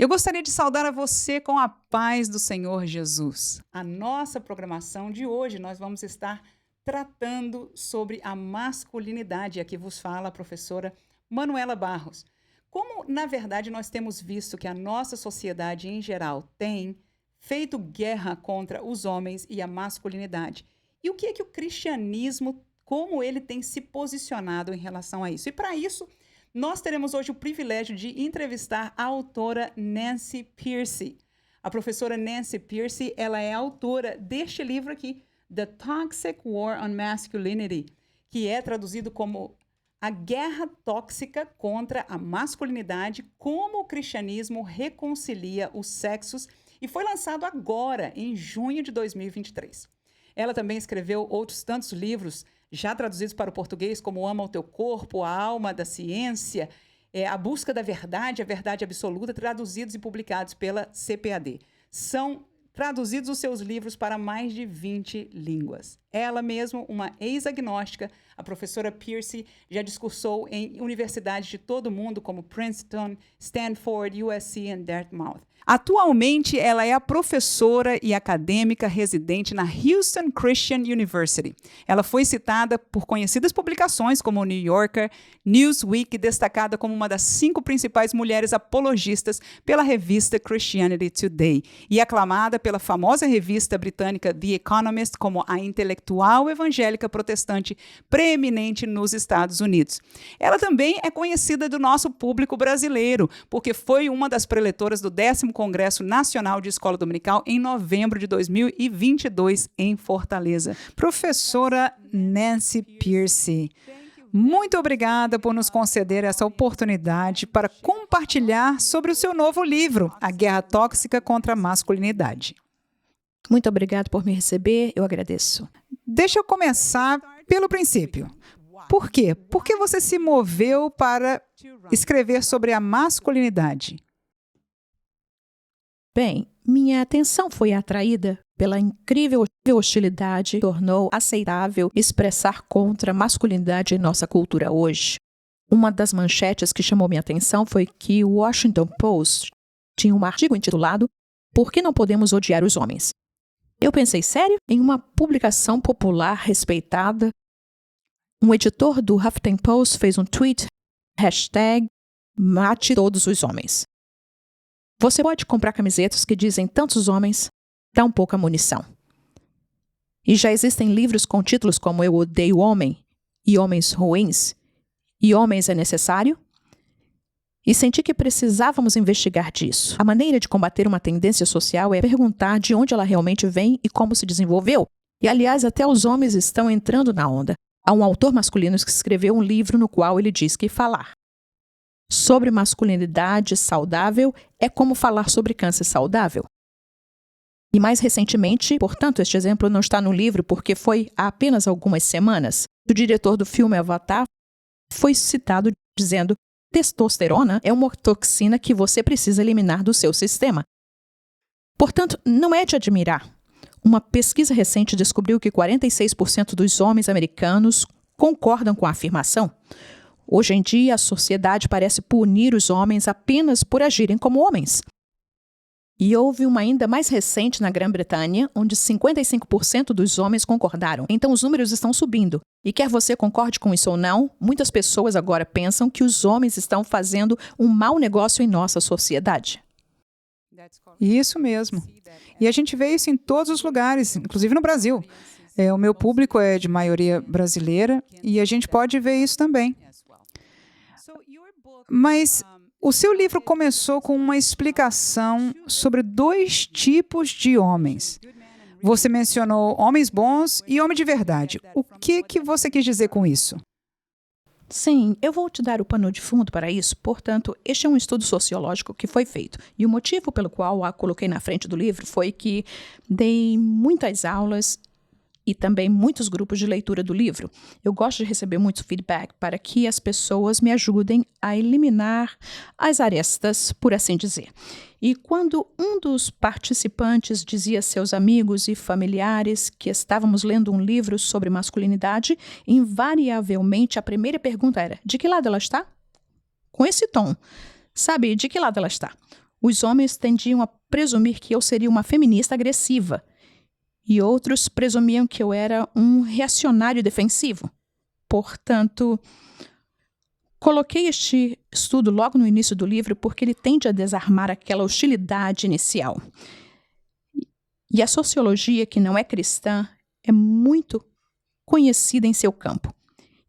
Eu gostaria de saudar a você com a paz do Senhor Jesus. A nossa programação de hoje, nós vamos estar tratando sobre a masculinidade. Aqui vos fala a professora Manuela Barros. Como, na verdade, nós temos visto que a nossa sociedade em geral tem feito guerra contra os homens e a masculinidade. E o que é que o cristianismo, como ele tem se posicionado em relação a isso? E para isso, nós teremos hoje o privilégio de entrevistar a autora Nancy Pearcey. A professora Nancy Pearcey, ela é autora deste livro aqui, The Toxic War on Masculinity, que é traduzido como A Guerra Tóxica contra a Masculinidade, como o cristianismo reconcilia os sexos, e foi lançado agora, em junho de 2023. Ela também escreveu outros tantos livros, já traduzidos para o português, como Ama o Teu Corpo, A Alma da Ciência, A Busca da Verdade, A Verdade Absoluta, traduzidos e publicados pela CPAD. São traduzidos os seus livros para mais de 20 línguas. Ela mesma, uma ex-agnóstica, a professora Pearcey já discursou em universidades de todo o mundo, como Princeton, Stanford, USC e Dartmouth. Atualmente, ela é a professora e acadêmica residente na Houston Christian University. Ela foi citada por conhecidas publicações como o New Yorker, Newsweek, destacada como uma das 5 principais mulheres apologistas pela revista Christianity Today e aclamada pela famosa revista britânica The Economist como a intelectual evangélica protestante preeminente nos Estados Unidos. Ela também é conhecida do nosso público brasileiro, porque foi uma das preletoras do 10º Congresso Nacional de Escola Dominical em novembro de 2022 em Fortaleza. Professora Nancy Pearcey, muito obrigada por nos conceder essa oportunidade para compartilhar sobre o seu novo livro, A Guerra Tóxica contra a Masculinidade. Muito obrigado por me receber, eu agradeço. Deixa eu começar pelo princípio. Por quê? Por que você se moveu para escrever sobre a masculinidade? Bem, minha atenção foi atraída pela incrível hostilidade que tornou aceitável expressar contra a masculinidade em nossa cultura hoje. Uma das manchetes que chamou minha atenção foi que o Washington Post tinha um artigo intitulado Por que não podemos odiar os homens? Eu pensei, sério? Em uma publicação popular respeitada, um editor do Huffington Post fez um tweet, #mate todos os homens. Você pode comprar camisetas que dizem tantos homens, tão pouca munição. E já existem livros com títulos como Eu Odeio Homem, e Homens Ruins, e Homens é Necessário? E senti que precisávamos investigar disso. A maneira de combater uma tendência social é perguntar de onde ela realmente vem e como se desenvolveu. E, aliás, até os homens estão entrando na onda. Há um autor masculino que escreveu um livro no qual ele diz que falar sobre masculinidade saudável é como falar sobre câncer saudável. E mais recentemente, portanto, este exemplo não está no livro porque foi há apenas algumas semanas, o diretor do filme Avatar foi citado dizendo: testosterona é uma toxina que você precisa eliminar do seu sistema. Portanto, não é de admirar. Uma pesquisa recente descobriu que 46% dos homens americanos concordam com a afirmação. Hoje em dia, a sociedade parece punir os homens apenas por agirem como homens. E houve uma ainda mais recente na Grã-Bretanha, onde 55% dos homens concordaram. Então, os números estão subindo. E quer você concorde com isso ou não, muitas pessoas agora pensam que os homens estão fazendo um mau negócio em nossa sociedade. Isso mesmo. E a gente vê isso em todos os lugares, inclusive no Brasil. O meu público é de maioria brasileira e a gente pode ver isso também. Mas o seu livro começou com uma explicação sobre 2 tipos de homens. Você mencionou homens bons e homem de verdade. O que você quis dizer com isso? Sim, eu vou te dar o pano de fundo para isso. Portanto, este é um estudo sociológico que foi feito. E o motivo pelo qual a coloquei na frente do livro foi que dei muitas aulas e também muitos grupos de leitura do livro. Eu gosto de receber muito feedback para que as pessoas me ajudem a eliminar as arestas, por assim dizer. E quando um dos participantes dizia a seus amigos e familiares que estávamos lendo um livro sobre masculinidade, invariavelmente a primeira pergunta era: de que lado ela está? Com esse tom. Sabe, de que lado ela está? Os homens tendiam a presumir que eu seria uma feminista agressiva, e outros presumiam que eu era um reacionário defensivo. Portanto, coloquei este estudo logo no início do livro porque ele tende a desarmar aquela hostilidade inicial. E a sociologia, que não é cristã, é muito conhecida em seu campo.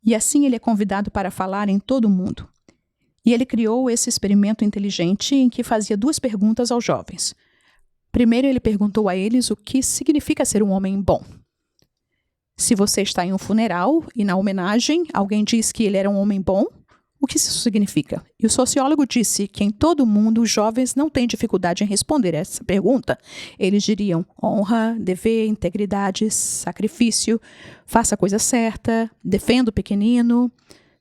E assim ele é convidado para falar em todo o mundo. E ele criou esse experimento inteligente em que fazia 2 perguntas aos jovens. Primeiro, ele perguntou a eles o que significa ser um homem bom. Se você está em um funeral e na homenagem alguém diz que ele era um homem bom, o que isso significa? E o sociólogo disse que em todo o mundo os jovens não têm dificuldade em responder essa pergunta. Eles diriam honra, dever, integridade, sacrifício, faça a coisa certa, defenda o pequenino,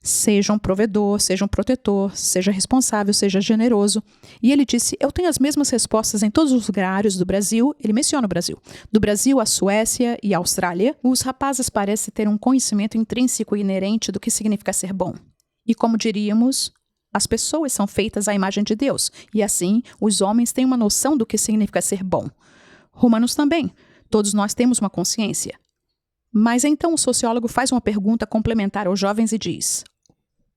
seja um provedor, seja um protetor, seja responsável, seja generoso. E ele disse, eu tenho as mesmas respostas em todos os lugares do Brasil. Ele menciona o Brasil. Do Brasil à Suécia e à Austrália, os rapazes parecem ter um conhecimento intrínseco e inerente do que significa ser bom. E como diríamos, as pessoas são feitas à imagem de Deus. E assim, os homens têm uma noção do que significa ser bom. Romanos também. Todos nós temos uma consciência. Mas então o sociólogo faz uma pergunta complementar aos jovens e diz,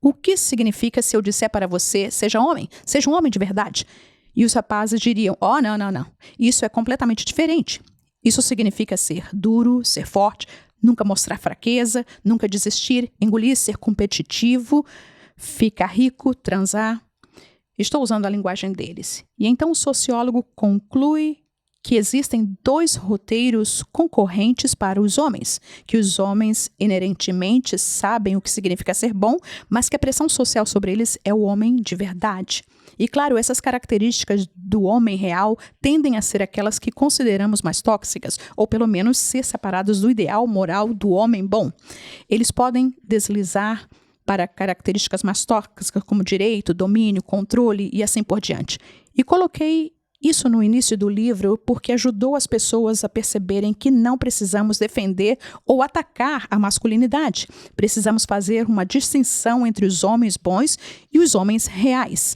o que significa se eu disser para você, seja um homem de verdade? E os rapazes diriam, não. Isso é completamente diferente. Isso significa ser duro, ser forte, nunca mostrar fraqueza, nunca desistir, engolir, ser competitivo, ficar rico, transar. Estou usando a linguagem deles. E então o sociólogo conclui que existem 2 roteiros concorrentes para os homens, que os homens inerentemente sabem o que significa ser bom, mas que a pressão social sobre eles é o homem de verdade. E claro, essas características do homem real tendem a ser aquelas que consideramos mais tóxicas, ou pelo menos ser separadas do ideal moral do homem bom. Eles podem deslizar para características mais tóxicas como direito, domínio, controle e assim por diante. E coloquei isso no início do livro porque ajudou as pessoas a perceberem que não precisamos defender ou atacar a masculinidade. Precisamos fazer uma distinção entre os homens bons e os homens reais.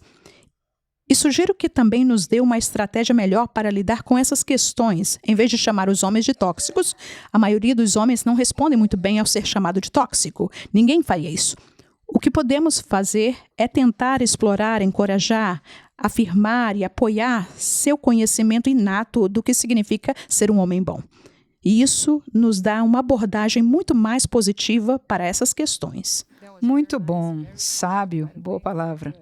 E sugiro que também nos dê uma estratégia melhor para lidar com essas questões. Em vez de chamar os homens de tóxicos, a maioria dos homens não respondem muito bem ao ser chamado de tóxico. Ninguém faria isso. O que podemos fazer é tentar explorar, encorajar, afirmar e apoiar seu conhecimento inato do que significa ser um homem bom. E isso nos dá uma abordagem muito mais positiva para essas questões. Muito bom, sábio, boa palavra.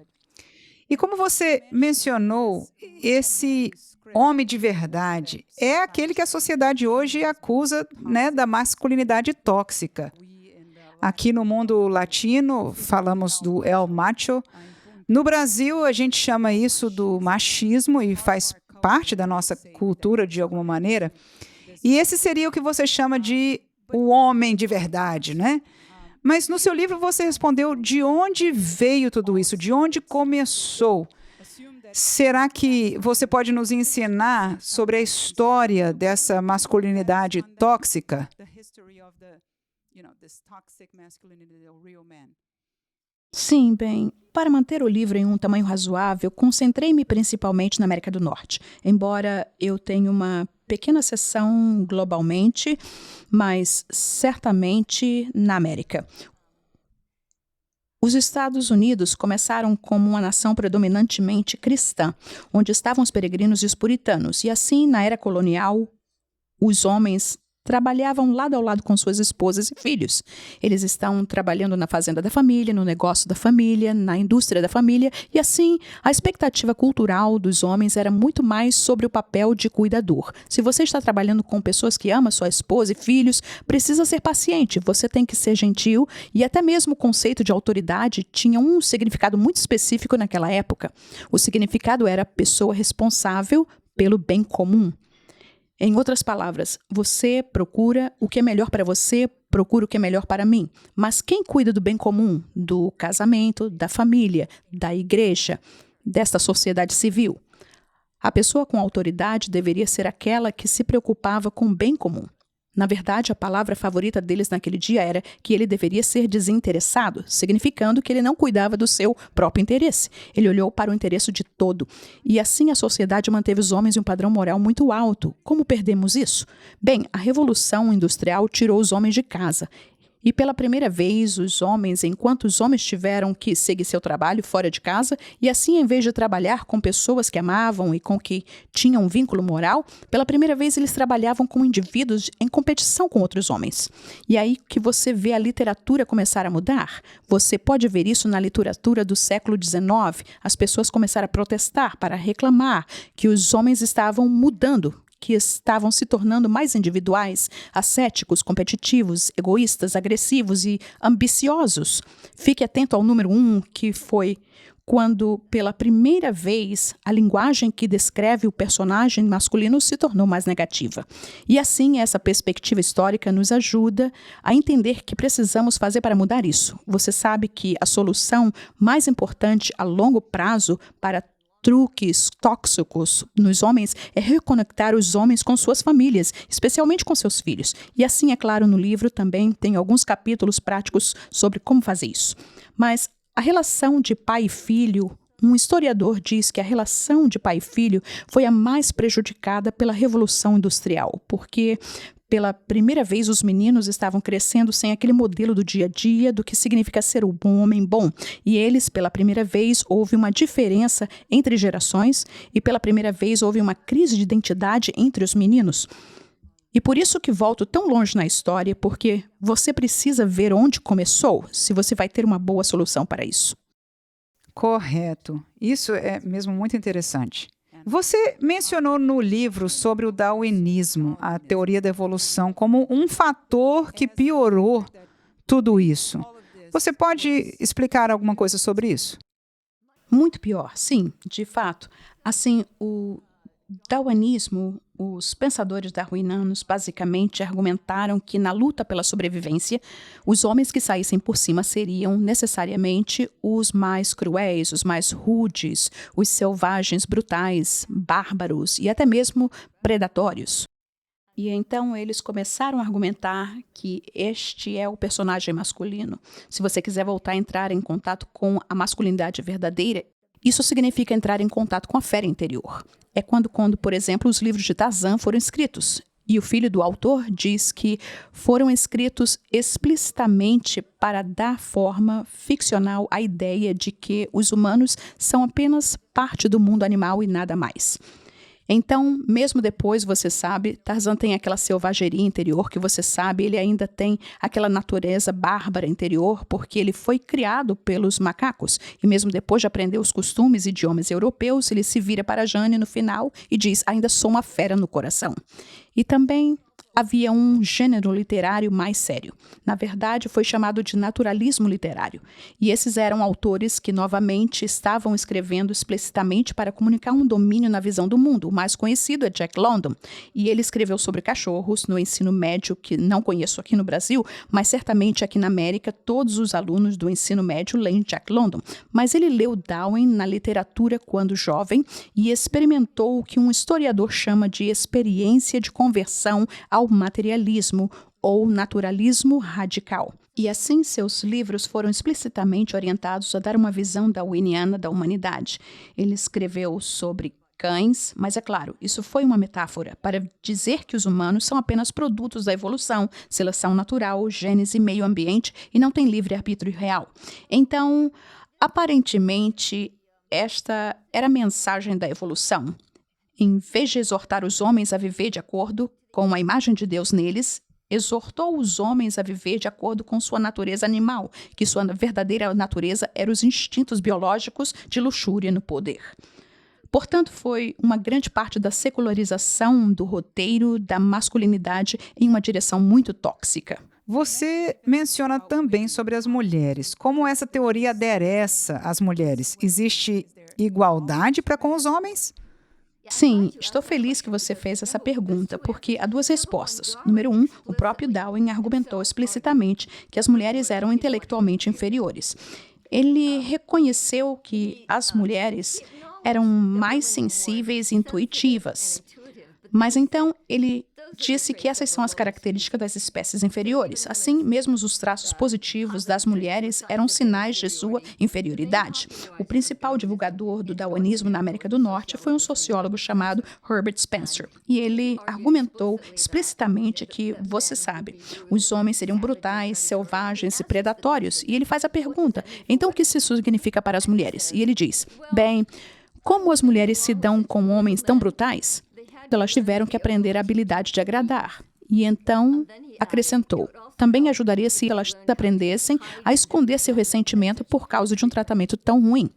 E como você mencionou, esse homem de verdade é aquele que a sociedade hoje acusa, né, da masculinidade tóxica. Aqui no mundo latino, falamos do el macho. No Brasil, a gente chama isso do machismo e faz parte da nossa cultura de alguma maneira. E esse seria o que você chama de o homem de verdade, né? Mas no seu livro você respondeu de onde veio tudo isso, de onde começou. Será que você pode nos ensinar sobre a história dessa masculinidade tóxica? Sim, bem, para manter o livro em um tamanho razoável, concentrei-me principalmente na América do Norte, embora eu tenha uma pequena seção globalmente, mas certamente na América. Os Estados Unidos começaram como uma nação predominantemente cristã, onde estavam os peregrinos e os puritanos, e assim, na era colonial, os homens trabalhavam lado ao lado com suas esposas e filhos. Eles estão trabalhando na fazenda da família, no negócio da família, na indústria da família, e assim, a expectativa cultural dos homens era muito mais sobre o papel de cuidador. Se você está trabalhando com pessoas que amam sua esposa e filhos, precisa ser paciente, você tem que ser gentil, e até mesmo o conceito de autoridade tinha um significado muito específico naquela época. O significado era pessoa responsável pelo bem comum. Em outras palavras, você procura o que é melhor para você, procura o que é melhor para mim. Mas quem cuida do bem comum, do casamento, da família, da igreja, desta sociedade civil? A pessoa com autoridade deveria ser aquela que se preocupava com o bem comum. Na verdade, a palavra favorita deles naquele dia era que ele deveria ser desinteressado, significando que ele não cuidava do seu próprio interesse. Ele olhou para o interesse de todo. E assim a sociedade manteve os homens em um padrão moral muito alto. Como perdemos isso? Bem, a Revolução Industrial tirou os homens de casa. E pela primeira vez, enquanto os homens tiveram que seguir seu trabalho fora de casa, e assim, em vez de trabalhar com pessoas que amavam e com que tinham um vínculo moral, pela primeira vez eles trabalhavam como indivíduos em competição com outros homens. E aí que você vê a literatura começar a mudar. Você pode ver isso na literatura do século XIX. As pessoas começaram a protestar para reclamar que os homens estavam mudando, que estavam se tornando mais individuais, ascéticos, competitivos, egoístas, agressivos e ambiciosos. Fique atento ao número 1, que foi quando, pela primeira vez, a linguagem que descreve o personagem masculino se tornou mais negativa. E assim, essa perspectiva histórica nos ajuda a entender que precisamos fazer para mudar isso. Você sabe que a solução mais importante a longo prazo para truques tóxicos nos homens é reconectar os homens com suas famílias, especialmente com seus filhos. E assim, é claro, no livro também tem alguns capítulos práticos sobre como fazer isso. Mas a relação de pai e filho, um historiador diz que a relação de pai e filho foi a mais prejudicada pela Revolução Industrial, porque pela primeira vez, os meninos estavam crescendo sem aquele modelo do dia a dia do que significa ser um homem bom. E eles, pela primeira vez, houve uma diferença entre gerações e pela primeira vez houve uma crise de identidade entre os meninos. E por isso que volto tão longe na história, porque você precisa ver onde começou, se você vai ter uma boa solução para isso. Correto. Isso é mesmo muito interessante. Você mencionou no livro sobre o darwinismo, a teoria da evolução, como um fator que piorou tudo isso. Você pode explicar alguma coisa sobre isso? Muito pior, sim, de fato. Assim, o darwinismo, os pensadores darwinianos basicamente argumentaram que na luta pela sobrevivência, os homens que saíssem por cima seriam necessariamente os mais cruéis, os mais rudes, os selvagens, brutais, bárbaros e até mesmo predatórios. E então eles começaram a argumentar que este é o personagem masculino. Se você quiser voltar a entrar em contato com a masculinidade verdadeira, isso significa entrar em contato com a fera interior. É quando, por exemplo, os livros de Tarzan foram escritos. E o filho do autor diz que foram escritos explicitamente para dar forma ficcional à ideia de que os humanos são apenas parte do mundo animal e nada mais. Então, mesmo depois, você sabe, Tarzan tem aquela selvageria interior que você sabe, ele ainda tem aquela natureza bárbara interior, porque ele foi criado pelos macacos. E mesmo depois de aprender os costumes e idiomas europeus, ele se vira para Jane no final e diz, ainda sou uma fera no coração. E também havia um gênero literário mais sério. Na verdade, foi chamado de naturalismo literário. E esses eram autores que, novamente, estavam escrevendo explicitamente para comunicar um domínio na visão do mundo. O mais conhecido é Jack London. E ele escreveu sobre cachorros no ensino médio, que não conheço aqui no Brasil, mas certamente aqui na América, todos os alunos do ensino médio leem Jack London. Mas ele leu Darwin na literatura quando jovem e experimentou o que um historiador chama de experiência de conversão ao materialismo ou naturalismo radical. E assim seus livros foram explicitamente orientados a dar uma visão darwiniana da humanidade. Ele escreveu sobre cães, mas é claro, isso foi uma metáfora para dizer que os humanos são apenas produtos da evolução, seleção natural, genes e meio ambiente e não têm livre-arbítrio real. Então, aparentemente, esta era a mensagem da evolução. Em vez de exortar os homens a viver de acordo com a imagem de Deus neles, exortou os homens a viver de acordo com sua natureza animal, que sua verdadeira natureza eram os instintos biológicos de luxúria no poder. Portanto, foi uma grande parte da secularização do roteiro da masculinidade em uma direção muito tóxica. Você menciona também sobre as mulheres. Como essa teoria adereça às mulheres? Existe igualdade para com os homens? Sim, estou feliz que você fez essa pergunta, porque há duas respostas. Número 1, o próprio Darwin argumentou explicitamente que as mulheres eram intelectualmente inferiores. Ele reconheceu que as mulheres eram mais sensíveis e intuitivas. Mas então ele disse que essas são as características das espécies inferiores. Assim, mesmo os traços positivos das mulheres eram sinais de sua inferioridade. O principal divulgador do darwinismo na América do Norte foi um sociólogo chamado Herbert Spencer. E ele argumentou explicitamente que, você sabe, os homens seriam brutais, selvagens e predatórios. E ele faz a pergunta, então o que isso significa para as mulheres? E ele diz, bem, como as mulheres se dão com homens tão brutais? Elas tiveram que aprender a habilidade de agradar. E então, acrescentou, também ajudaria se elas aprendessem a esconder seu ressentimento por causa de um tratamento tão ruim.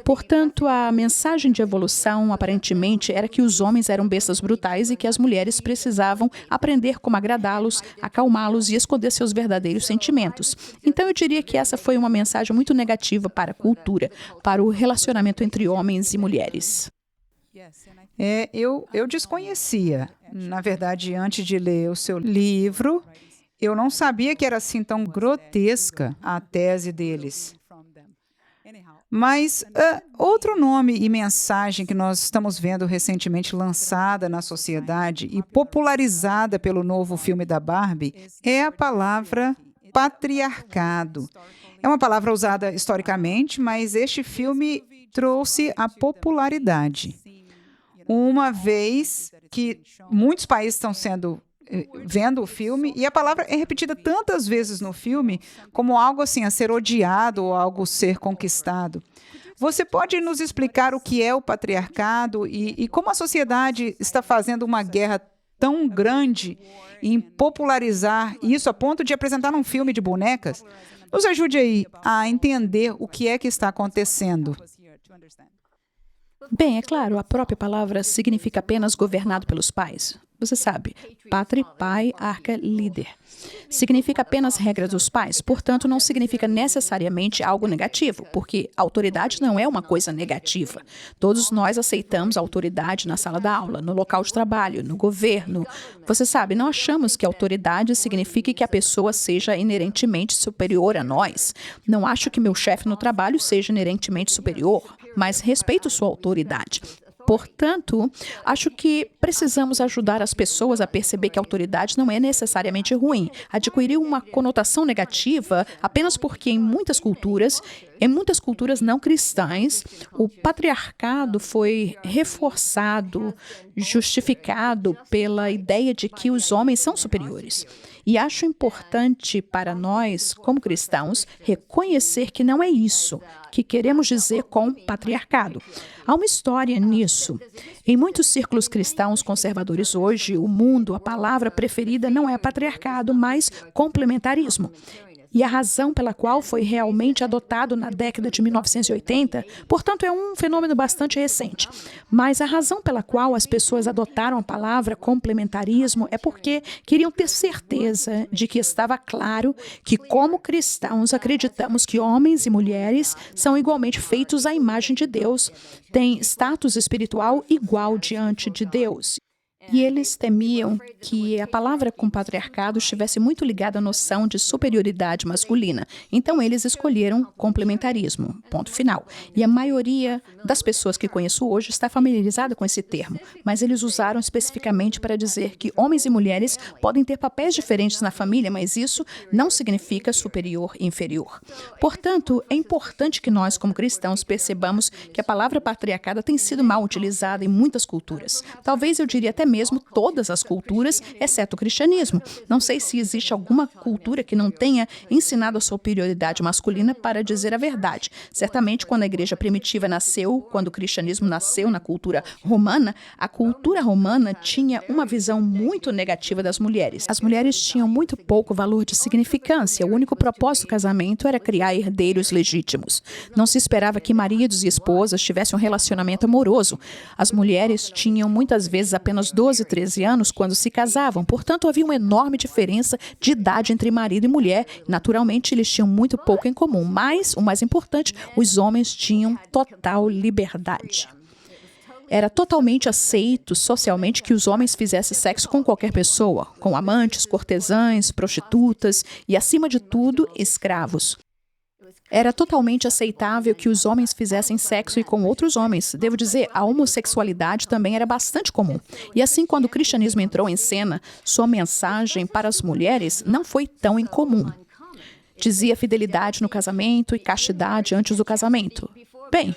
Portanto, a mensagem de evolução, aparentemente, era que os homens eram bestas brutais e que as mulheres precisavam aprender como agradá-los, acalmá-los e esconder seus verdadeiros sentimentos. Então, eu diria que essa foi uma mensagem muito negativa para a cultura, para o relacionamento entre homens e mulheres. Eu desconhecia. Na verdade, antes de ler o seu livro, eu não sabia que era assim tão grotesca a tese deles. Mas outro nome e mensagem que nós estamos vendo recentemente lançada na sociedade e popularizada pelo novo filme da Barbie é a palavra patriarcado. É uma palavra usada historicamente, mas este filme trouxe a popularidade. Uma vez que muitos países estão vendo o filme, e a palavra é repetida tantas vezes no filme como algo assim a ser odiado ou algo a ser conquistado. Você pode nos explicar o que é o patriarcado e como a sociedade está fazendo uma guerra tão grande em popularizar isso a ponto de apresentar um filme de bonecas? Nos ajude aí a entender o que é que está acontecendo. Bem, é claro, a própria palavra significa apenas governado pelos pais. Você sabe, pátria, pai, arca, líder. Significa apenas regra dos pais, portanto, não significa necessariamente algo negativo, porque autoridade não é uma coisa negativa. Todos nós aceitamos a autoridade na sala da aula, no local de trabalho, no governo. Você sabe, não achamos que autoridade signifique que a pessoa seja inerentemente superior a nós. Não acho que meu chefe no trabalho seja inerentemente superior, mas respeito sua autoridade. Portanto, acho que precisamos ajudar as pessoas a perceber que a autoridade não é necessariamente ruim. Adquiriu uma conotação negativa apenas porque em muitas culturas não cristãs, o patriarcado foi reforçado, justificado pela ideia de que os homens são superiores. E acho importante para nós, como cristãos, reconhecer que não é isso que queremos dizer com patriarcado. Há uma história nisso. Em muitos círculos cristãos conservadores hoje, o mundo, a palavra preferida não é patriarcado, mas complementarismo. E a razão pela qual foi realmente adotado na década de 1980, portanto, é um fenômeno bastante recente. Mas a razão pela qual as pessoas adotaram a palavra complementarismo é porque queriam ter certeza de que estava claro que, como cristãos, acreditamos que homens e mulheres são igualmente feitos à imagem de Deus, têm status espiritual igual diante de Deus. E eles temiam que a palavra com patriarcado estivesse muito ligada à noção de superioridade masculina. Então, eles escolheram complementarismo, ponto final. E a maioria das pessoas que conheço hoje está familiarizada com esse termo, mas eles usaram especificamente para dizer que homens e mulheres podem ter papéis diferentes na família, mas isso não significa superior e inferior. Portanto, é importante que nós, como cristãos, percebamos que a palavra patriarcado tem sido mal utilizada em muitas culturas. Talvez eu diria até mesmo todas as culturas, exceto o cristianismo. Não sei se existe alguma cultura que não tenha ensinado a superioridade masculina para dizer a verdade. Certamente, quando a igreja primitiva nasceu, quando o cristianismo nasceu na cultura romana, a cultura romana tinha uma visão muito negativa das mulheres. As mulheres tinham muito pouco valor de significância. O único propósito do casamento era criar herdeiros legítimos. Não se esperava que maridos e esposas tivessem um relacionamento amoroso. As mulheres tinham muitas vezes apenas 12, 13 anos quando se casavam. Portanto, havia uma enorme diferença de idade entre marido e mulher. Naturalmente, eles tinham muito pouco em comum. Mas, o mais importante, os homens tinham total liberdade. Era totalmente aceito socialmente que os homens fizessem sexo com qualquer pessoa, com amantes, cortesãs, prostitutas e, acima de tudo, escravos. Era totalmente aceitável que os homens fizessem sexo e com outros homens. Devo dizer, a homossexualidade também era bastante comum. E assim, quando o cristianismo entrou em cena, sua mensagem para as mulheres não foi tão incomum. Dizia fidelidade no casamento e castidade antes do casamento. Bem,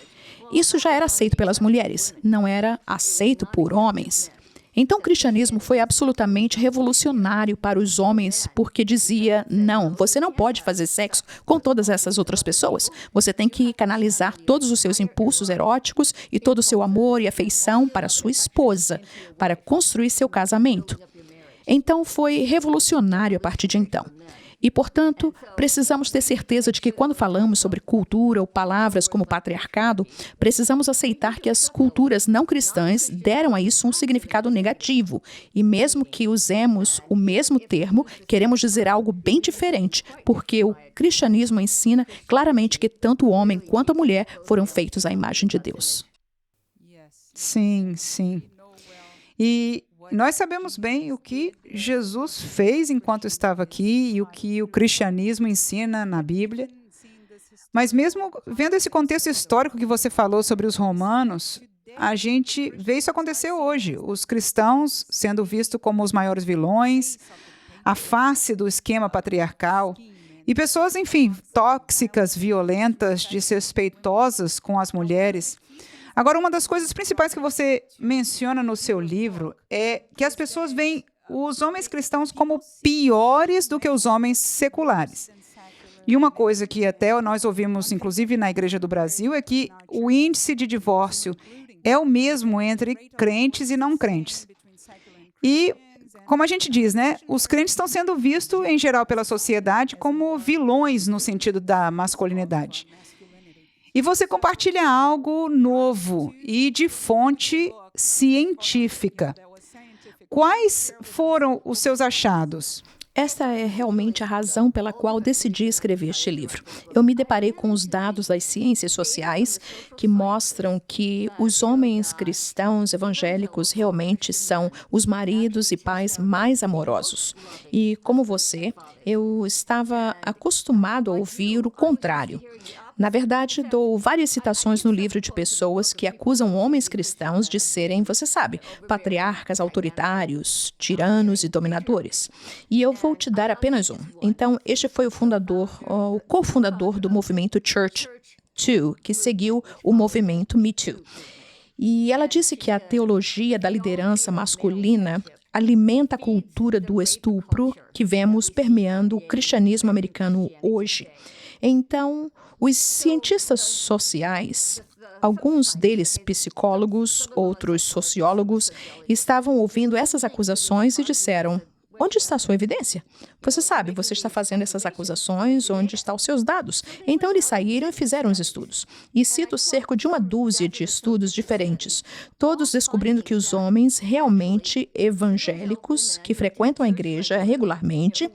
isso já era aceito pelas mulheres, não era aceito por homens. Então, o cristianismo foi absolutamente revolucionário para os homens, porque dizia, não, você não pode fazer sexo com todas essas outras pessoas. Você tem que canalizar todos os seus impulsos eróticos e todo o seu amor e afeição para sua esposa, para construir seu casamento. Então, foi revolucionário a partir de então. E, portanto, precisamos ter certeza de que quando falamos sobre cultura ou palavras como patriarcado, precisamos aceitar que as culturas não cristãs deram a isso um significado negativo. E mesmo que usemos o mesmo termo, queremos dizer algo bem diferente, porque o cristianismo ensina claramente que tanto o homem quanto a mulher foram feitos à imagem de Deus. Sim, sim. E nós sabemos bem o que Jesus fez enquanto estava aqui e o que o cristianismo ensina na Bíblia. Mas mesmo vendo esse contexto histórico que você falou sobre os romanos, a gente vê isso acontecer hoje. Os cristãos sendo vistos como os maiores vilões, a face do esquema patriarcal, e pessoas, enfim, tóxicas, violentas, desrespeitosas com as mulheres. Agora, uma das coisas principais que você menciona no seu livro é que as pessoas veem os homens cristãos como piores do que os homens seculares. E uma coisa que até nós ouvimos, inclusive na Igreja do Brasil, é que o índice de divórcio é o mesmo entre crentes e não crentes. E, como a gente diz, né, os crentes estão sendo vistos, em geral, pela sociedade como vilões no sentido da masculinidade. E você compartilha algo novo e de fonte científica. Quais foram os seus achados? Esta é realmente a razão pela qual decidi escrever este livro. Eu me deparei com os dados das ciências sociais que mostram que os homens cristãos evangélicos realmente são os maridos e pais mais amorosos. E, como você, eu estava acostumado a ouvir o contrário. Na verdade, dou várias citações no livro de pessoas que acusam homens cristãos de serem, você sabe, patriarcas autoritários, tiranos e dominadores. E eu vou te dar apenas um. Então, este foi o cofundador do movimento Church Too, que seguiu o movimento Me Too. E ela disse que a teologia da liderança masculina alimenta a cultura do estupro que vemos permeando o cristianismo americano hoje. Então, os cientistas sociais, alguns deles psicólogos, outros sociólogos, estavam ouvindo essas acusações e disseram: onde está a sua evidência? Você sabe, você está fazendo essas acusações, onde estão os seus dados? Então eles saíram e fizeram os estudos. E cito cerca de 12 de estudos diferentes, todos descobrindo que os homens realmente evangélicos, que frequentam a igreja regularmente,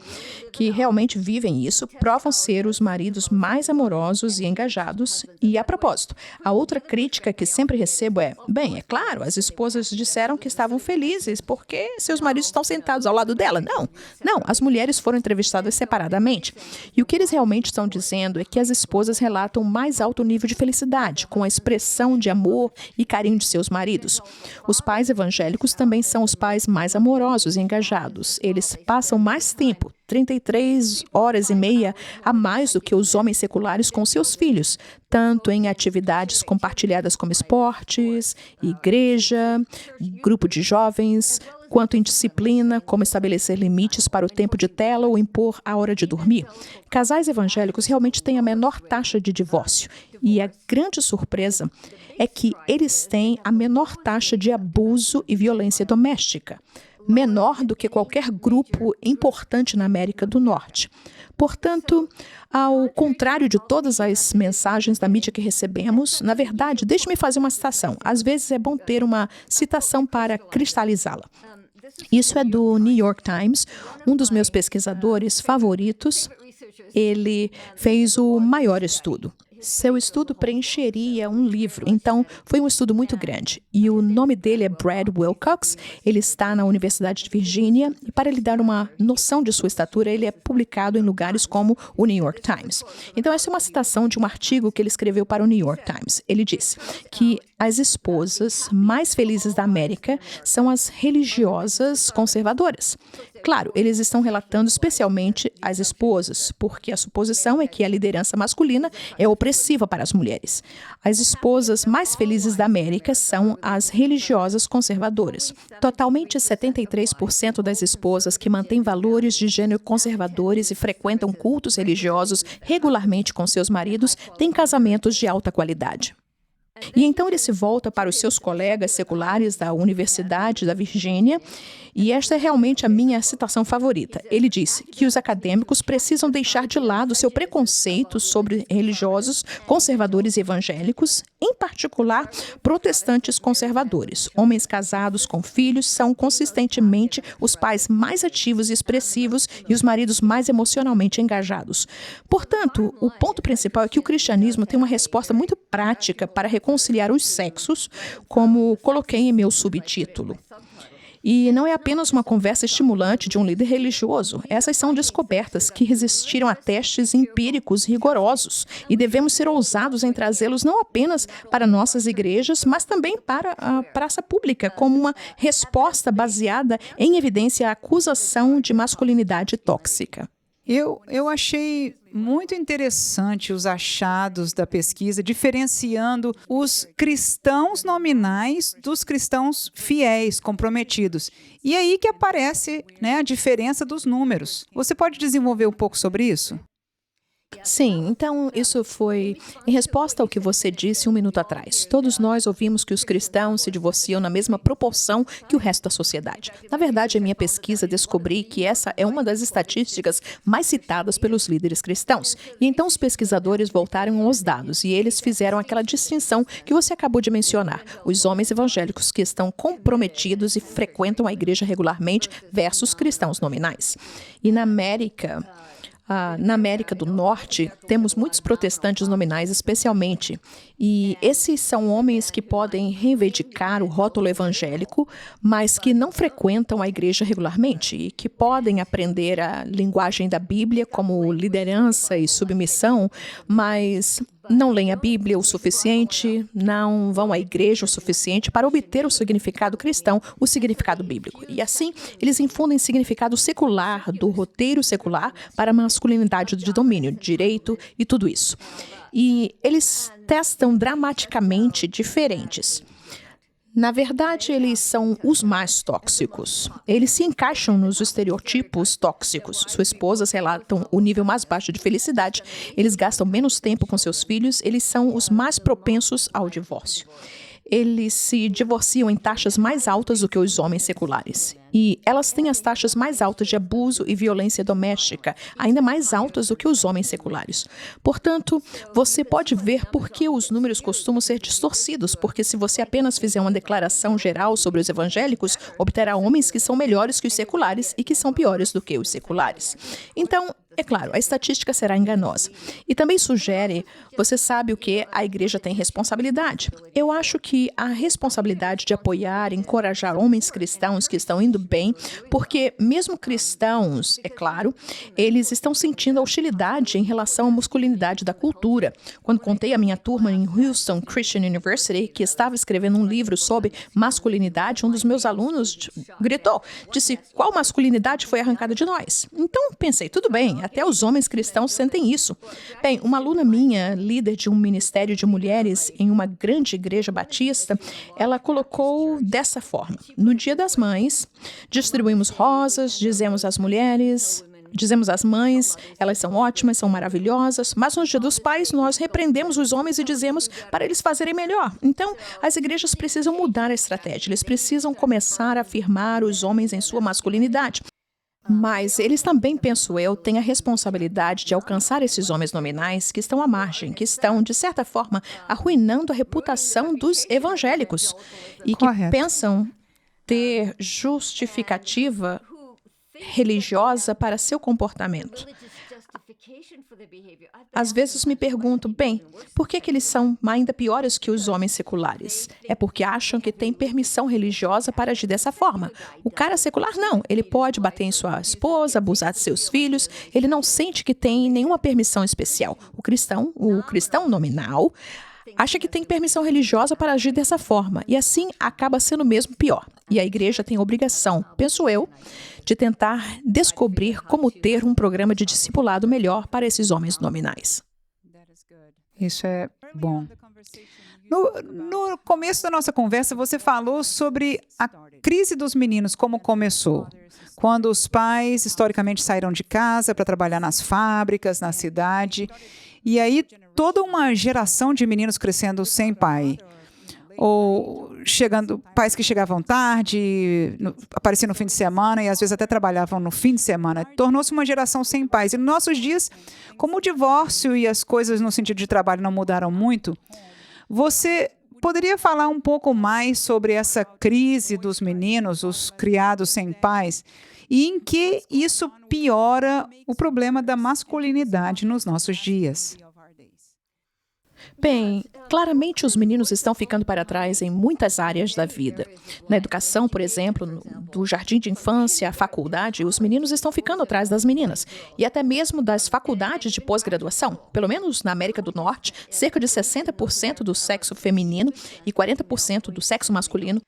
que realmente vivem isso, provam ser os maridos mais amorosos e engajados. E, a propósito, a outra crítica que sempre recebo é: bem, é claro, as esposas disseram que estavam felizes porque seus maridos estão sentados ao lado dela. Não, as mulheres foram entrevistadas separadamente. E o que eles realmente estão dizendo é que as esposas relatam um mais alto nível de felicidade, com a expressão de amor e carinho de seus maridos. Os pais evangélicos também são os pais mais amorosos e engajados. Eles passam mais tempo, 33 horas e meia a mais do que os homens seculares com seus filhos, tanto em atividades compartilhadas como esportes, igreja, grupo de jovens, quanto em disciplina, como estabelecer limites para o tempo de tela ou impor a hora de dormir. Casais evangélicos realmente têm a menor taxa de divórcio. E a grande surpresa é que eles têm a menor taxa de abuso e violência doméstica, menor do que qualquer grupo importante na América do Norte. Portanto, ao contrário de todas as mensagens da mídia que recebemos, na verdade, deixe-me fazer uma citação. Às vezes é bom ter uma citação para cristalizá-la. Isso é do New York Times, um dos meus pesquisadores favoritos. Ele fez o maior estudo. seu estudo preencheria um livro. Então, foi um estudo muito grande. E o nome dele é Brad Wilcox. Ele está na Universidade de Virgínia. E para lhe dar uma noção de sua estatura, ele é publicado em lugares como o New York Times. Então, essa é uma citação de um artigo que ele escreveu para o New York Times. Ele disse que as esposas mais felizes da América são as religiosas conservadoras. Claro, eles estão relatando especialmente as esposas, porque a suposição é que a liderança masculina é opressiva para as mulheres. As esposas mais felizes da América são as religiosas conservadoras. Totalmente 73% das esposas que mantêm valores de gênero conservadores e frequentam cultos religiosos regularmente com seus maridos têm casamentos de alta qualidade. E então ele se volta para os seus colegas seculares da Universidade da Virgínia, e esta é realmente a minha citação favorita. Ele diz que os acadêmicos precisam deixar de lado seu preconceito sobre religiosos conservadores e evangélicos, em particular protestantes conservadores. Homens casados com filhos são consistentemente os pais mais ativos e expressivos e os maridos mais emocionalmente engajados. Portanto, o ponto principal é que o cristianismo tem uma resposta muito prática para reconciliar os sexos, como coloquei em meu subtítulo. E não é apenas uma conversa estimulante de um líder religioso. Essas são descobertas que resistiram a testes empíricos rigorosos e devemos ser ousados em trazê-los não apenas para nossas igrejas, mas também para a praça pública, como uma resposta baseada em evidência à acusação de masculinidade tóxica. Eu achei muito interessante os achados da pesquisa, diferenciando os cristãos nominais dos cristãos fiéis, comprometidos. E aí que aparece, a diferença dos números. Você pode desenvolver um pouco sobre isso? Sim, então isso foi em resposta ao que você disse um minuto atrás. Todos nós ouvimos que os cristãos se divorciam na mesma proporção que o resto da sociedade. Na verdade, em minha pesquisa descobri que essa é uma das estatísticas mais citadas pelos líderes cristãos. E então os pesquisadores voltaram aos dados e eles fizeram aquela distinção que você acabou de mencionar. Os homens evangélicos que estão comprometidos e frequentam a igreja regularmente versus cristãos nominais. E na América do Norte, temos muitos protestantes nominais, especialmente. E esses são homens que podem reivindicar o rótulo evangélico, mas que não frequentam a igreja regularmente e que podem aprender a linguagem da Bíblia como liderança e submissão, mas não leem a Bíblia o suficiente, não vão à igreja o suficiente para obter o significado cristão, o significado bíblico. E assim, eles infundem significado secular do roteiro secular para a masculinidade de domínio, direito e tudo isso. E eles testam dramaticamente diferentes. Na verdade, eles são os mais tóxicos. Eles se encaixam nos estereotipos tóxicos. Suas esposas relatam o nível mais baixo de felicidade, eles gastam menos tempo com seus filhos, eles são os mais propensos ao divórcio. Eles se divorciam em taxas mais altas do que os homens seculares. E elas têm as taxas mais altas de abuso e violência doméstica, ainda mais altas do que os homens seculares. Portanto, você pode ver por que os números costumam ser distorcidos, porque se você apenas fizer uma declaração geral sobre os evangélicos, obterá homens que são melhores que os seculares e que são piores do que os seculares. Então, é claro, a estatística será enganosa. E também sugere, você sabe o que a igreja tem responsabilidade. Eu acho que a responsabilidade de apoiar e encorajar homens cristãos que estão indo bem, porque mesmo cristãos, é claro, eles estão sentindo a hostilidade em relação à masculinidade da cultura. Quando contei à minha turma em Houston Christian University que estava escrevendo um livro sobre masculinidade, um dos meus alunos gritou, disse, qual masculinidade foi arrancada de nós? Então pensei, tudo bem, até os homens cristãos sentem isso. Bem, uma aluna minha, líder de um ministério de mulheres em uma grande igreja batista, ela colocou dessa forma. No Dia das Mães, distribuímos rosas, dizemos às mães, elas são ótimas, são maravilhosas, mas no Dia dos Pais nós repreendemos os homens e dizemos para eles fazerem melhor. Então, as igrejas precisam mudar a estratégia, eles precisam começar a afirmar os homens em sua masculinidade. Mas eles também, penso eu, têm a responsabilidade de alcançar esses homens nominais que estão à margem, que estão, de certa forma, arruinando a reputação dos evangélicos e que pensam ter justificativa religiosa para seu comportamento. Às vezes me pergunto, bem, por que eles são ainda piores que os homens seculares? É porque acham que têm permissão religiosa para agir dessa forma. O cara secular não, ele pode bater em sua esposa, abusar de seus filhos, ele não sente que tem nenhuma permissão especial. O cristão nominal, acha que tem permissão religiosa para agir dessa forma, e assim acaba sendo mesmo pior. E a igreja tem obrigação, penso eu, de tentar descobrir como ter um programa de discipulado melhor para esses homens nominais. Isso é bom. No começo da nossa conversa, você falou sobre a crise dos meninos, como começou. Quando os pais, historicamente, saíram de casa para trabalhar nas fábricas, na cidade. E aí, toda uma geração de meninos crescendo sem pai. Ou pais que chegavam tarde, apareciam no fim de semana e às vezes até trabalhavam no fim de semana. Tornou-se uma geração sem pais. E nos nossos dias, como o divórcio e as coisas no sentido de trabalho não mudaram muito, você poderia falar um pouco mais sobre essa crise dos meninos, os criados sem pais, e em que isso piora o problema da masculinidade nos nossos dias? Bem, claramente os meninos estão ficando para trás em muitas áreas da vida. Na educação, por exemplo, do jardim de infância à faculdade, os meninos estão ficando atrás das meninas. E até mesmo das faculdades de pós-graduação. Pelo menos na América do Norte, cerca de 60% do sexo feminino e 40% do sexo masculino.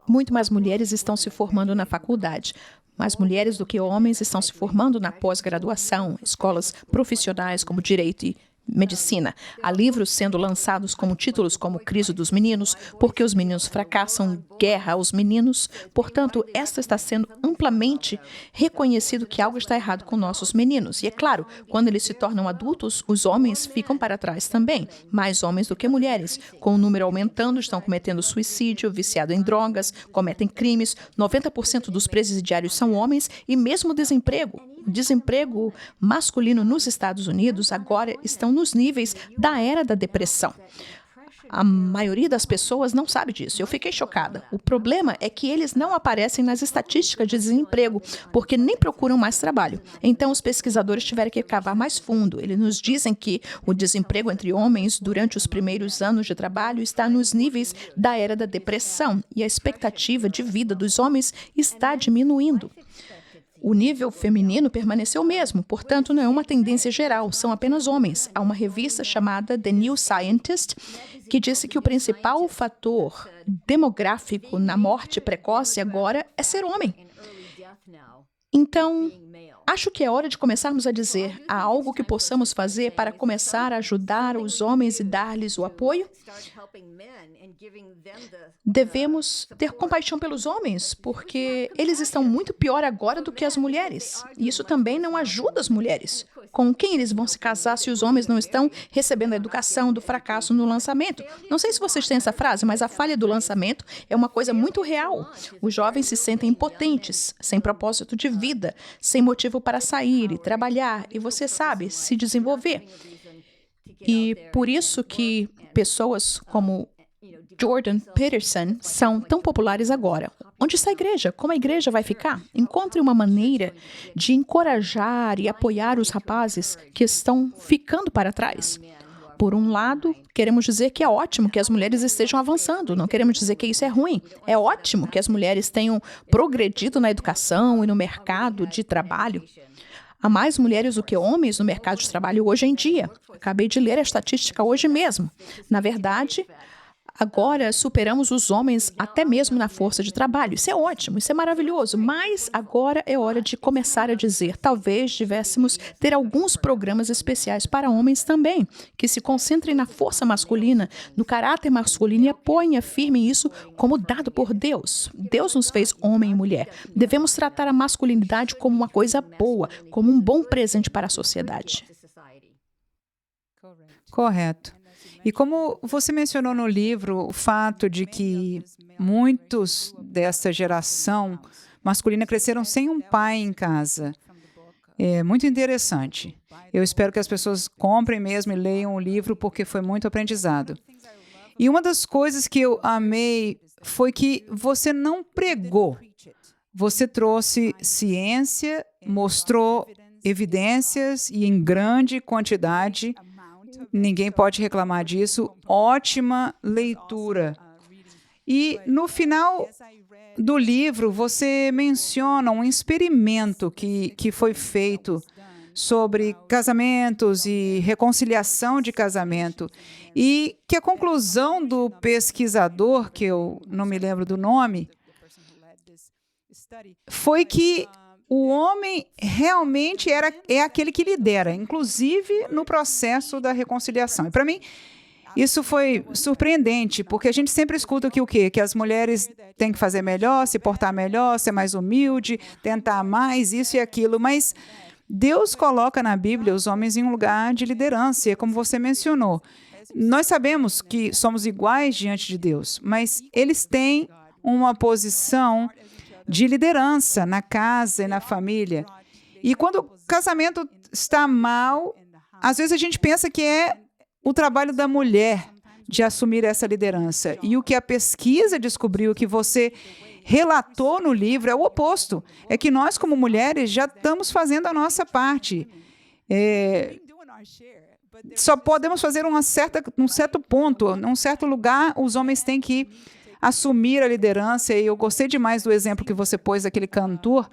Muito mais mulheres estão se formando na faculdade. Mais mulheres do que homens estão se formando na pós-graduação, escolas profissionais como direito e medicina. Há livros sendo lançados com títulos como Crise dos Meninos, Porque os Meninos Fracassam, Guerra aos Meninos. Portanto, esta está sendo amplamente reconhecido que algo está errado com nossos meninos. E é claro, quando eles se tornam adultos, os homens ficam para trás também. Mais homens do que mulheres. Com o número aumentando, estão cometendo suicídio, viciado em drogas, cometem crimes. 90% dos presidiários são homens e mesmo desemprego. O desemprego masculino nos Estados Unidos agora estão nos níveis da era da depressão. A maioria das pessoas não sabe disso. Eu fiquei chocada. O problema é que eles não aparecem nas estatísticas de desemprego, porque nem procuram mais trabalho. Então, os pesquisadores tiveram que cavar mais fundo. Eles nos dizem que o desemprego entre homens durante os primeiros anos de trabalho está nos níveis da era da depressão e a expectativa de vida dos homens está diminuindo. O nível feminino permaneceu o mesmo, portanto, não é uma tendência geral, são apenas homens. Há uma revista chamada The New Scientist que disse que o principal fator demográfico na morte precoce agora é ser homem. Então, acho que é hora de começarmos a dizer: há algo que possamos fazer para começar a ajudar os homens e dar-lhes o apoio? Devemos ter compaixão pelos homens, porque eles estão muito pior agora do que as mulheres. E isso também não ajuda as mulheres. Com quem eles vão se casar se os homens não estão recebendo a educação do fracasso no lançamento? Não sei se vocês têm essa frase, mas a falha do lançamento é uma coisa muito real. Os jovens se sentem impotentes, sem propósito de vida, sem motivo para sair e trabalhar e, você sabe, se desenvolver. E por isso que pessoas como Jordan Peterson são tão populares agora. Onde está a igreja? Como a igreja vai ficar? Encontre uma maneira de encorajar e apoiar os rapazes que estão ficando para trás. Por um lado, queremos dizer que é ótimo que as mulheres estejam avançando, não queremos dizer que isso é ruim. É ótimo que as mulheres tenham progredido na educação e no mercado de trabalho. Há mais mulheres do que homens no mercado de trabalho hoje em dia. Acabei de ler a estatística hoje mesmo. Na verdade, agora superamos os homens até mesmo na força de trabalho. Isso é ótimo, isso é maravilhoso, mas agora é hora de começar a dizer, talvez tivéssemos ter alguns programas especiais para homens também, que se concentrem na força masculina, no caráter masculino e apoiem firme isso como dado por Deus. Deus nos fez homem e mulher. Devemos tratar a masculinidade como uma coisa boa, como um bom presente para a sociedade. Correto. E como você mencionou no livro, o fato de que muitos dessa geração masculina cresceram sem um pai em casa. É muito interessante. Eu espero que as pessoas comprem mesmo e leiam o livro, porque foi muito aprendizado. E uma das coisas que eu amei foi que você não pregou. Você trouxe ciência, mostrou evidências e em grande quantidade. Ninguém pode reclamar disso. Ótima leitura. E no final do livro, você menciona um experimento que foi feito sobre casamentos e reconciliação de casamento, e que a conclusão do pesquisador, que eu não me lembro do nome, foi que o homem realmente é aquele que lidera, inclusive no processo da reconciliação. E para mim, isso foi surpreendente, porque a gente sempre escuta que o quê? Que as mulheres têm que fazer melhor, se portar melhor, ser mais humilde, tentar mais, isso e aquilo, mas Deus coloca na Bíblia os homens em um lugar de liderança, como você mencionou. Nós sabemos que somos iguais diante de Deus, mas eles têm uma posição de liderança na casa e na família. E quando o casamento está mal, às vezes a gente pensa que é o trabalho da mulher de assumir essa liderança. E o que a pesquisa descobriu, que você relatou no livro, é o oposto. É que nós, como mulheres, já estamos fazendo a nossa parte. Só podemos fazer um certo ponto, num certo lugar, os homens têm que assumir a liderança. E eu gostei demais do exemplo que você pôs daquele cantor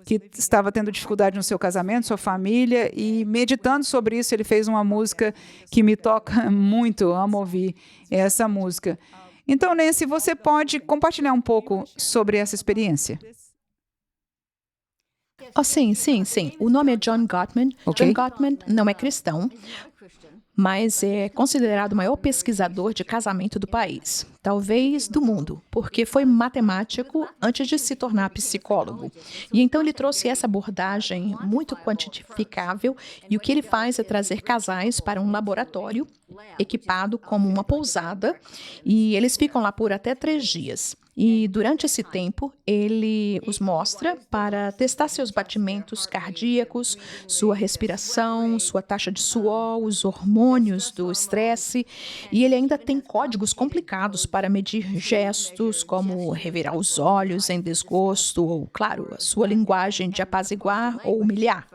que estava tendo dificuldade no seu casamento, sua família, e meditando sobre isso, ele fez uma música que me toca muito, amo ouvir essa música. Então, Nancy, você pode compartilhar um pouco sobre essa experiência? Oh, sim. O nome é John Gottman. Okay. John Gottman não é cristão, mas é considerado o maior pesquisador de casamento do país, talvez do mundo, porque foi matemático antes de se tornar psicólogo. E então ele trouxe essa abordagem muito quantificável, e o que ele faz é trazer casais para um laboratório equipado como uma pousada, e eles ficam lá por até 3 dias. E durante esse tempo, ele os mostra para testar seus batimentos cardíacos, sua respiração, sua taxa de suor, os hormônios do estresse. E ele ainda tem códigos complicados para medir gestos, como revirar os olhos em desgosto, ou, claro, a sua linguagem de apaziguar ou humilhar.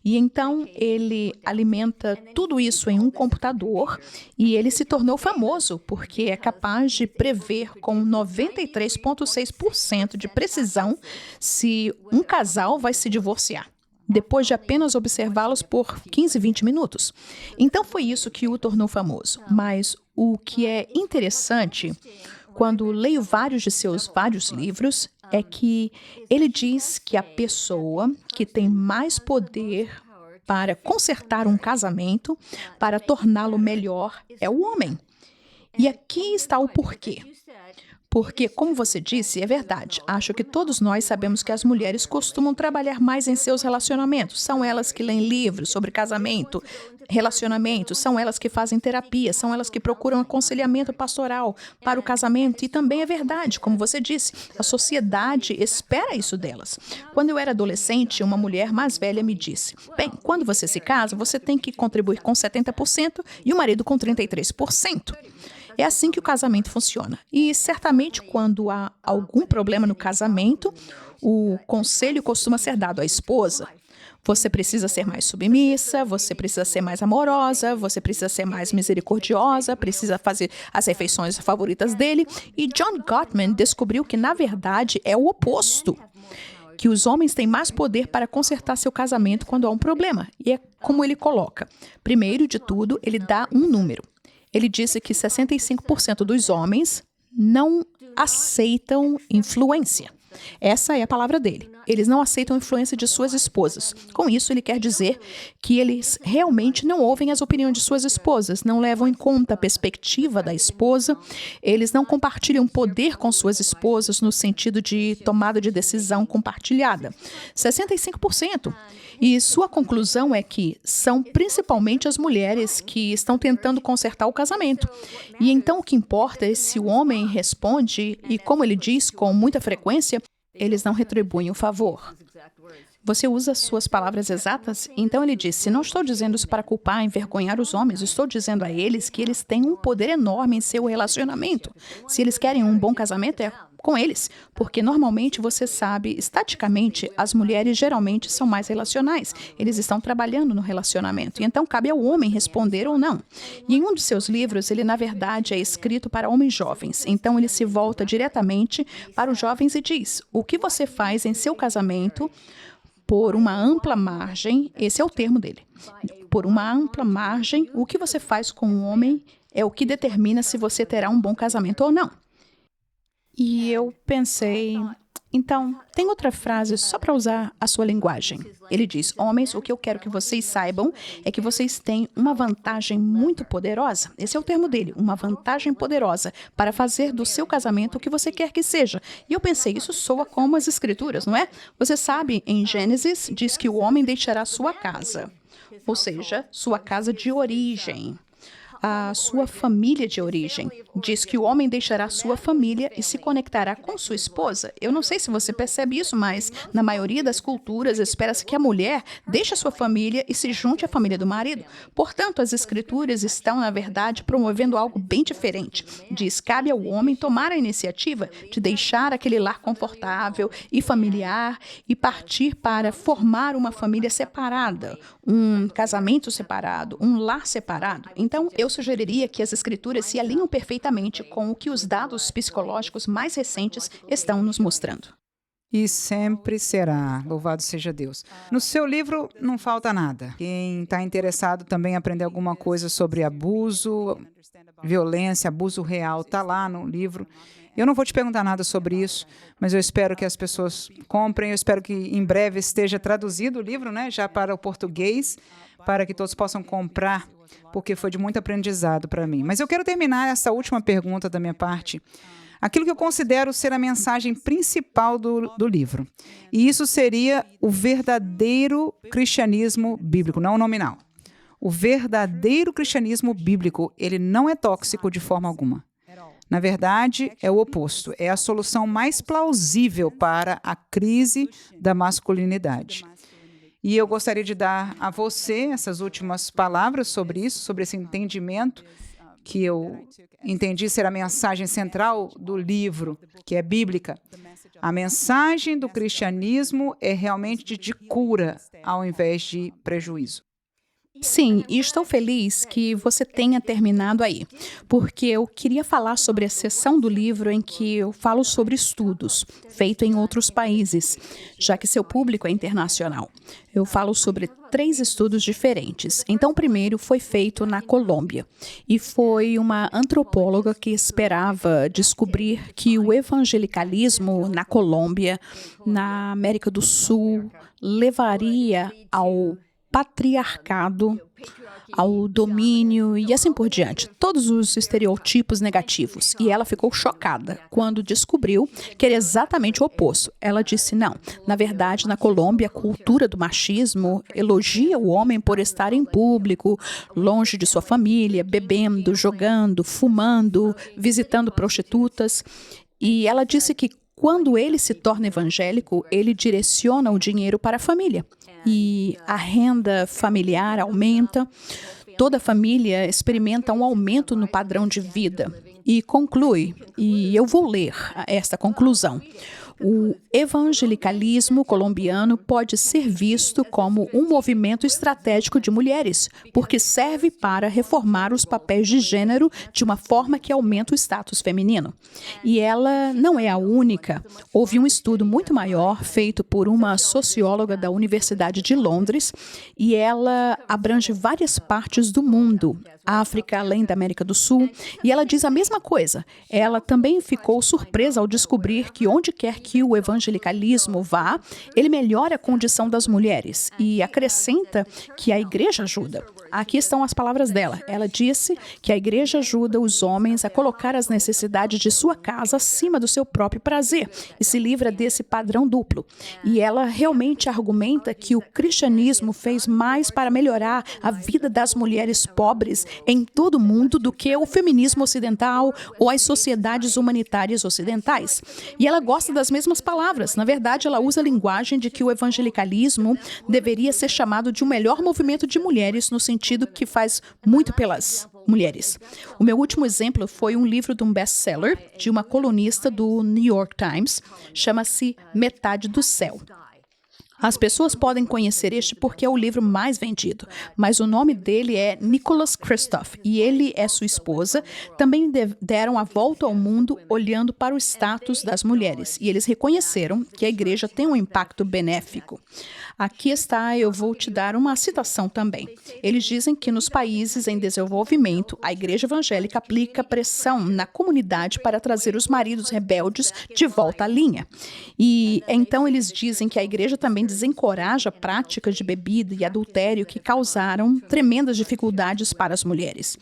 E então ele alimenta tudo isso em um computador, e ele se tornou famoso porque é capaz de prever com 93,6% de precisão se um casal vai se divorciar, depois de apenas observá-los por 15, 20 minutos. Então foi isso que o tornou famoso. Mas o que é interessante, quando leio vários de seus vários livros, é que ele diz que a pessoa que tem mais poder para consertar um casamento, para torná-lo melhor, é o homem. E aqui está o porquê. Porque, como você disse, é verdade. Acho que todos nós sabemos que as mulheres costumam trabalhar mais em seus relacionamentos. São elas que leem livros sobre casamento, relacionamento, são elas que fazem terapia, são elas que procuram aconselhamento pastoral para o casamento. E também é verdade, como você disse, a sociedade espera isso delas. Quando eu era adolescente, uma mulher mais velha me disse: bem, quando você se casa, você tem que contribuir com 70% e o marido com 33%. É assim que o casamento funciona. E certamente quando há algum problema no casamento, o conselho costuma ser dado à esposa. Você precisa ser mais submissa, você precisa ser mais amorosa, você precisa ser mais misericordiosa, precisa fazer as refeições favoritas dele. E John Gottman descobriu que, na verdade, é o oposto. Que os homens têm mais poder para consertar seu casamento quando há um problema. E é como ele coloca. Primeiro de tudo, ele dá um número. Ele disse que 65% dos homens não aceitam influência. Essa é a palavra dele. Eles não aceitam a influência de suas esposas. Com isso, ele quer dizer que eles realmente não ouvem as opiniões de suas esposas, não levam em conta a perspectiva da esposa, eles não compartilham poder com suas esposas no sentido de tomada de decisão compartilhada. 65%. E sua conclusão é que são principalmente as mulheres que estão tentando consertar o casamento. E então o que importa é se o homem responde e, como ele diz com muita frequência, eles não retribuem o favor. Você usa suas palavras exatas? Então ele disse: não estou dizendo isso para culpar, envergonhar os homens, estou dizendo a eles que eles têm um poder enorme em seu relacionamento. Se eles querem um bom casamento, é com eles, porque normalmente você sabe, estaticamente, as mulheres geralmente são mais relacionais. Eles estão trabalhando no relacionamento. E então cabe ao homem responder ou não. E em um de seus livros, ele na verdade é escrito para homens jovens. Então ele se volta diretamente para os jovens e diz: o que você faz em seu casamento por uma ampla margem, esse é o termo dele, por uma ampla margem, o que você faz com um homem é o que determina se você terá um bom casamento ou não. E eu pensei, então, tem outra frase só para usar a sua linguagem. Ele diz: homens, o que eu quero que vocês saibam é que vocês têm uma vantagem muito poderosa. Esse é o termo dele, uma vantagem poderosa para fazer do seu casamento o que você quer que seja. E eu pensei, isso soa como as escrituras, não é? Você sabe, em Gênesis, diz que o homem deixará sua casa, ou seja, sua casa de origem, a sua família de origem. Diz que o homem deixará sua família e se conectará com sua esposa. Eu não sei se você percebe isso, mas na maioria das culturas espera-se que a mulher deixe a sua família e se junte à família do marido. Portanto, as escrituras estão, na verdade, promovendo algo bem diferente. Diz: cabe ao homem tomar a iniciativa de deixar aquele lar confortável e familiar e partir para formar uma família separada, um casamento separado, um lar separado. Então, eu sugeriria que as escrituras se alinham perfeitamente com o que os dados psicológicos mais recentes estão nos mostrando. E sempre será. Louvado seja Deus. No seu livro não falta nada. Quem está interessado também em aprender alguma coisa sobre abuso, violência, abuso real, está lá no livro. Eu não vou te perguntar nada sobre isso, mas eu espero que as pessoas comprem. Eu espero que em breve esteja traduzido o livro, né, já para o português, para que todos possam comprar, porque foi de muito aprendizado para mim. Mas eu quero terminar essa última pergunta da minha parte. Aquilo que eu considero ser a mensagem principal do livro. E isso seria o verdadeiro cristianismo bíblico, não o nominal. O verdadeiro cristianismo bíblico, ele não é tóxico de forma alguma. Na verdade, é o oposto. É a solução mais plausível para a crise da masculinidade. E eu gostaria de dar a você essas últimas palavras sobre isso, sobre esse entendimento que eu entendi ser a mensagem central do livro, que é bíblica. A mensagem do cristianismo é realmente de cura, ao invés de prejuízo. Sim, e estou feliz que você tenha terminado aí, porque eu queria falar sobre a seção do livro em que eu falo sobre estudos feitos em outros países, já que seu público é internacional. Eu falo sobre 3 estudos diferentes. Então, o primeiro foi feito na Colômbia, e foi uma antropóloga que esperava descobrir que o evangelicalismo na Colômbia, na América do Sul, levaria ao patriarcado, ao domínio e assim por diante. Todos os estereotipos negativos. E ela ficou chocada quando descobriu que era exatamente o oposto. Ela disse: não, na verdade, na Colômbia, a cultura do machismo elogia o homem por estar em público, longe de sua família, bebendo, jogando, fumando, visitando prostitutas. E ela disse que quando ele se torna evangélico, ele direciona o dinheiro para a família. E a renda familiar aumenta, toda a família experimenta um aumento no padrão de vida. E conclui, e eu vou ler esta conclusão: o evangelicalismo colombiano pode ser visto como um movimento estratégico de mulheres, porque serve para reformar os papéis de gênero de uma forma que aumenta o status feminino. E ela não é a única. Houve um estudo muito maior feito por uma socióloga da Universidade de Londres, e ela abrange várias partes do mundo, África, além da América do Sul, e ela diz a mesma coisa. Ela também ficou surpresa ao descobrir que onde quer que o evangelicalismo vá, ele melhora a condição das mulheres e acrescenta que a igreja ajuda. Aqui estão as palavras dela. Ela disse que a igreja ajuda os homens a colocar as necessidades de sua casa acima do seu próprio prazer e se livra desse padrão duplo. E ela realmente argumenta que o cristianismo fez mais para melhorar a vida das mulheres pobres em todo o mundo do que o feminismo ocidental ou as sociedades humanitárias ocidentais. E ela gosta das mesmas palavras. Na verdade, ela usa a linguagem de que o evangelicalismo deveria ser chamado de um melhor movimento de mulheres, no sentido que faz muito pelas mulheres. O meu último exemplo foi um livro de um best-seller de uma colunista do New York Times, chama-se Metade do Céu. As pessoas podem conhecer este porque é o livro mais vendido, mas o nome dele é Nicholas Kristof e ele e sua esposa também deram a volta ao mundo olhando para o status das mulheres e eles reconheceram que a igreja tem um impacto benéfico. Aqui está, eu vou te dar uma citação também. Eles dizem que nos países em desenvolvimento, a igreja evangélica aplica pressão na comunidade para trazer os maridos rebeldes de volta à linha. E então eles dizem que a igreja também desencoraja práticas de bebida e adultério que causaram tremendas dificuldades para as mulheres.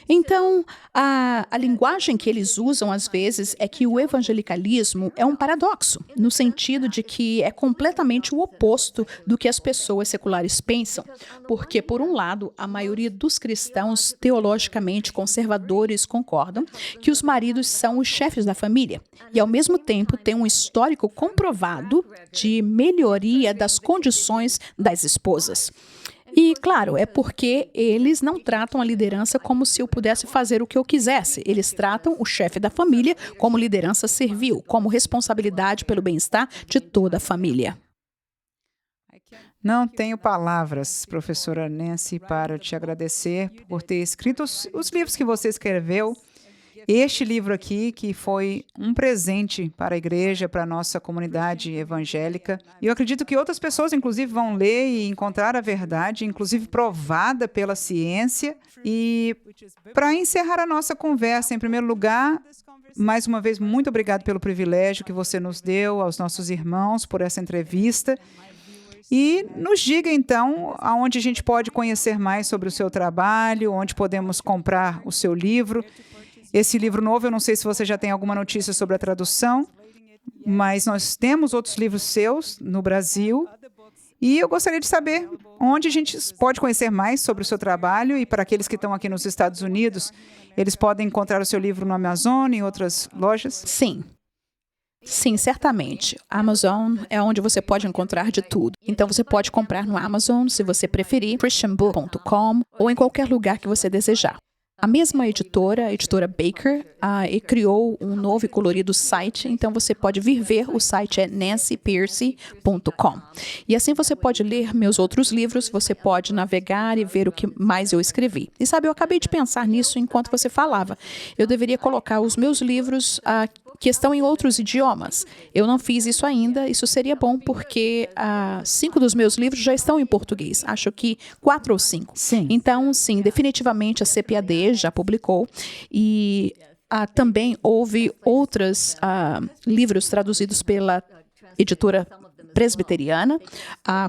Então, a linguagem que eles usam às vezes é que o evangelicalismo é um paradoxo, no sentido de que é completamente o oposto do que as pessoas seculares pensam, porque, por um lado, a maioria dos cristãos teologicamente conservadores concordam que os maridos são os chefes da família e, ao mesmo tempo, tem um histórico comprovado de melhoria das condições das esposas. E, claro, é porque eles não tratam a liderança como se eu pudesse fazer o que eu quisesse. Eles tratam o chefe da família como liderança servil, como responsabilidade pelo bem-estar de toda a família. Não tenho palavras, professora Nancy, para te agradecer por ter escrito os livros que você escreveu. Este livro aqui, que foi um presente para a igreja, para a nossa comunidade evangélica. E eu acredito que outras pessoas, inclusive, vão ler e encontrar a verdade, inclusive provada pela ciência. E para encerrar a nossa conversa, em primeiro lugar, mais uma vez, muito obrigado pelo privilégio que você nos deu, aos nossos irmãos, por essa entrevista. E nos diga, então, aonde a gente pode conhecer mais sobre o seu trabalho, onde podemos comprar o seu livro. Esse livro novo, eu não sei se você já tem alguma notícia sobre a tradução, mas nós temos outros livros seus no Brasil. E eu gostaria de saber onde a gente pode conhecer mais sobre o seu trabalho. E para aqueles que estão aqui nos Estados Unidos, eles podem encontrar o seu livro no Amazon e em outras lojas? Sim. Sim, certamente. Amazon é onde você pode encontrar de tudo. Então você pode comprar no Amazon, se você preferir, christianbook.com ou em qualquer lugar que você desejar. A mesma editora, a editora Baker, criou um novo e colorido site, então você pode vir ver, o site é nancypearcey.com. E assim você pode ler meus outros livros, você pode navegar e ver o que mais eu escrevi. E sabe, eu acabei de pensar nisso enquanto você falava. Eu deveria colocar os meus livros que estão em outros idiomas. Eu não fiz isso ainda, isso seria bom porque 5 dos meus livros já estão em português, acho que 4 ou 5. Sim. Então, sim, definitivamente a CPAD já publicou e também houve outros livros traduzidos pela editora presbiteriana,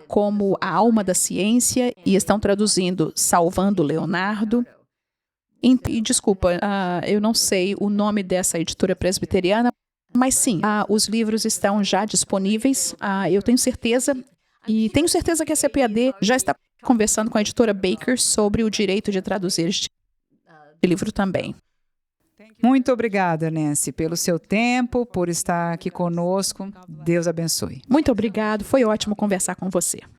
como A Alma da Ciência, e estão traduzindo Salvando Leonardo. E desculpa, eu não sei o nome dessa editora presbiteriana, mas sim, os livros estão já disponíveis, eu tenho certeza, e tenho certeza que a CPAD já está conversando com a editora Baker sobre o direito de traduzir este livro também. Muito obrigada, Nancy, pelo seu tempo, por estar aqui conosco. Deus abençoe. Muito obrigado, foi ótimo conversar com você.